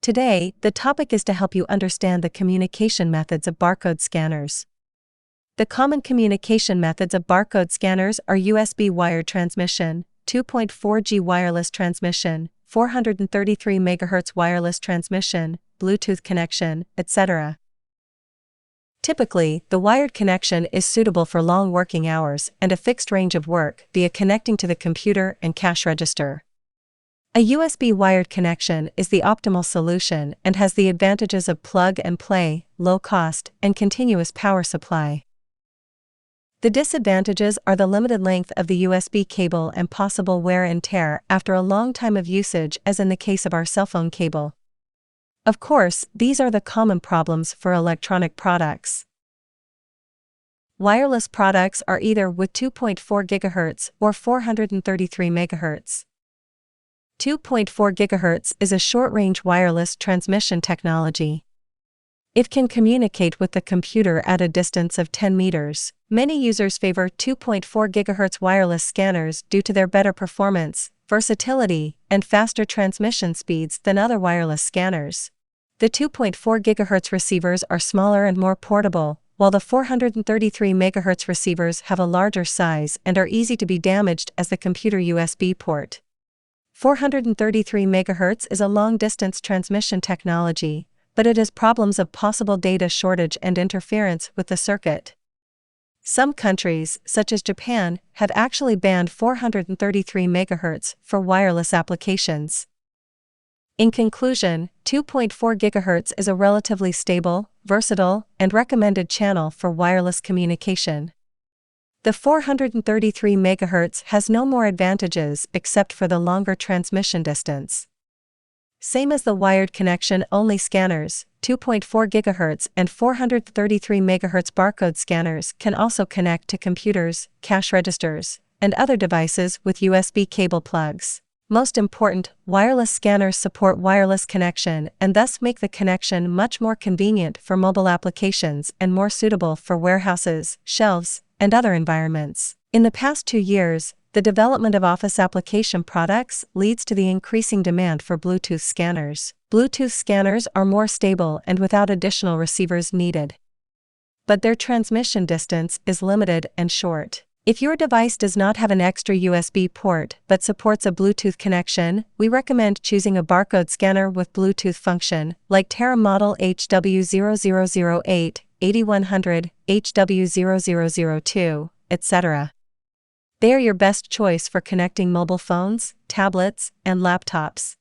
Today, the topic is to help you understand the communication methods of barcode scanners. The common communication methods of barcode scanners are USB wired transmission, 2.4G wireless transmission, 433 MHz wireless transmission, Bluetooth connection, etc. Typically, the wired connection is suitable for long working hours and a fixed range of work via connecting to the computer and cash register. A USB wired connection is the optimal solution and has the advantages of plug and play, low cost, and continuous power supply. The disadvantages are the limited length of the USB cable and possible wear and tear after a long time of usage, as in the case of our cell phone cable. Of course, these are the common problems for electronic products. Wireless products are either with 2.4 GHz or 433 MHz. 2.4 GHz is a short-range wireless transmission technology. It can communicate with the computer at a distance of 10 meters. Many users favor 2.4 GHz wireless scanners due to their better performance, versatility, and faster transmission speeds than other wireless scanners. The 2.4 GHz receivers are smaller and more portable, while the 433 MHz receivers have a larger size and are easy to be damaged as the computer USB port. 433 MHz is a long-distance transmission technology, but it has problems of possible data shortage and interference with the circuit. Some countries, such as Japan, have actually banned 433 MHz for wireless applications. In conclusion, 2.4 GHz is a relatively stable, versatile, and recommended channel for wireless communication. The 433 MHz has no more advantages except for the longer transmission distance. Same as the wired connection-only scanners, 2.4 GHz and 433 MHz barcode scanners can also connect to computers, cash registers, and other devices with USB cable plugs. Most important, wireless scanners support wireless connection and thus make the connection much more convenient for mobile applications and more suitable for warehouses, shelves, and other environments. In the past 2 years, the development of office application products leads to the increasing demand for Bluetooth scanners. Bluetooth scanners are more stable and without additional receivers needed. But their transmission distance is limited and short. If your device does not have an extra USB port but supports a Bluetooth connection, we recommend choosing a barcode scanner with Bluetooth function, like Terra model HW0008, 8100, HW0002, etc. They are your best choice for connecting mobile phones, tablets, and laptops.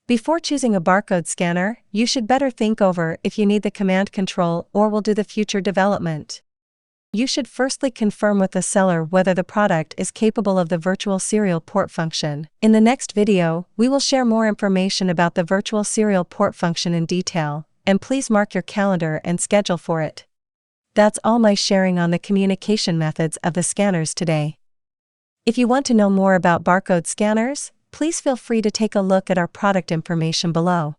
Before choosing a barcode scanner, you should better think over if you need the command control or will do the future development. You should firstly confirm with the seller whether the product is capable of the virtual serial port function. In the next video, we will share more information about the virtual serial port function in detail, and please mark your calendar and schedule for it. That's all my sharing on the communication methods of the scanners today. If you want to know more about barcode scanners, please feel free to take a look at our product information below.